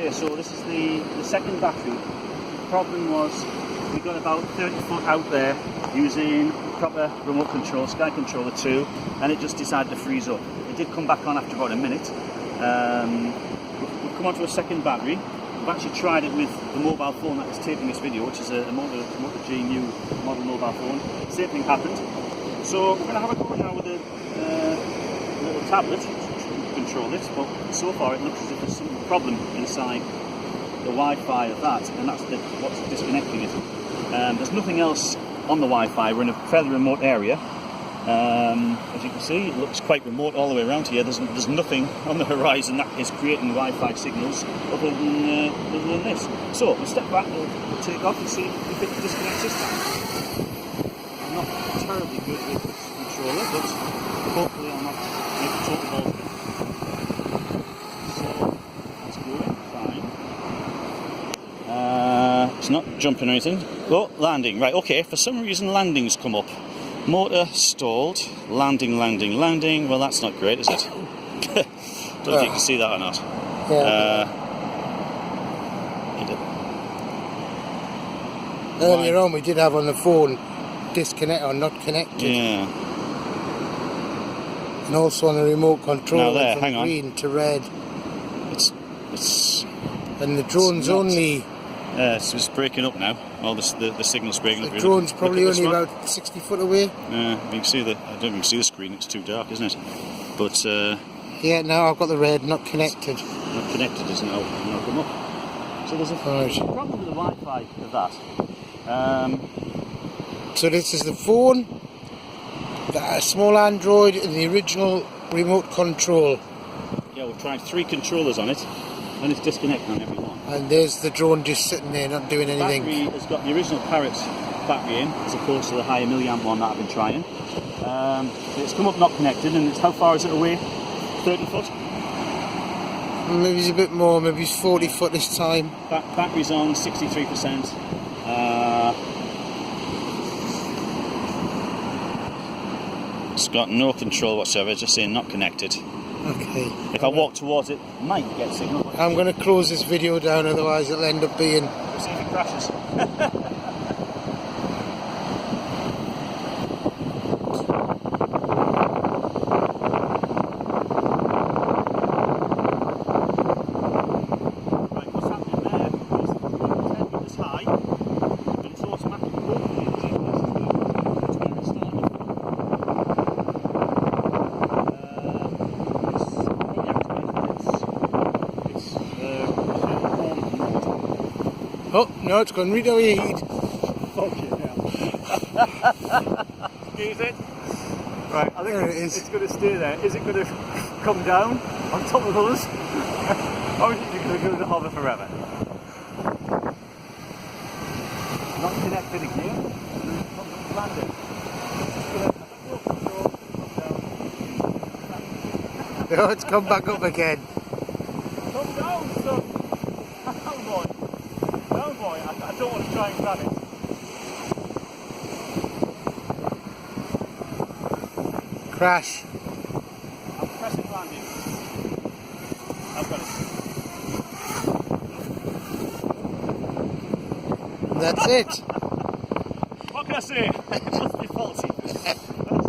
Okay, so this is the second battery. The problem was we got about 30 foot out there using proper remote control, Sky Controller 2, and it just decided to freeze up. It did come back on after about a minute. We've come onto a second battery. We've actually tried it with the mobile phone that is taping this video, which is a Moto G new model mobile phone. Same thing happened. So we're going to have a go now with a little tablet to control it, but so far it looks as if there's some problem inside the Wi-Fi of that, and that's what's disconnecting it. There's nothing else on the Wi-Fi. We're in a fairly remote area. As you can see, it looks quite remote all the way around here. There's nothing on the horizon that is creating Wi-Fi signals other than this. So we'll step back, we'll take off and see if it disconnects this time. I'm not terribly good with this controller, but hopefully I'll not make a total ball of it. So that's going fine. It's not jumping or anything. Oh, landing. Right, okay, for some reason landing's come up. Motor stalled. Landing. Well, that's not great, is it? Don't know if you can see that or not. Yeah. Earlier on we did have on the phone disconnect or not connected. Yeah. And also on the remote control Now there, from hang on. green to red. It's And the drone's only... it's just breaking up now. All the signal's breaking up. The drone's probably only one. about 60 foot away. You can see I don't even see the screen. It's too dark, isn't it? But Yeah, now I've got the red, not connected. not connected is now come up. So there's a problem with the Wi-Fi of that. So this is the phone, a small Android, and the original remote control. Yeah, we've tried 3 controllers on it, and it's disconnecting on every one. And there's the drone just sitting there, not doing anything. The battery has got the original Parrot battery in, as opposed to the higher milliamp one that I've been trying. It's come up not connected, and it's how far is it away? 30 foot? Maybe it's a bit more, maybe it's 40 foot this time. Battery's on 63%. It's got no control whatsoever, just saying not connected. Okay. If I walk towards it, I might get signal. I'm going to close this video down, otherwise it'll end up being... We'll see if it crashes. Right, what's happening there is the 10 meters high, and it's automatic. Hopefully the GPS is going. That's where it started. Oh, no, it's gone right away. Fucking hell. Excuse it. Right, I think There it is. it's going to stay there. Is it going to come down on top of us? Or is it going to hover forever? Not connected again. And then it comes up landing. No, it's come back up again. Come down, son. Down, boy. Down, boy. I don't want to try and grab it. Crash. I'm pressing landing. I've got it. That's it. What can I say? It must be faulty.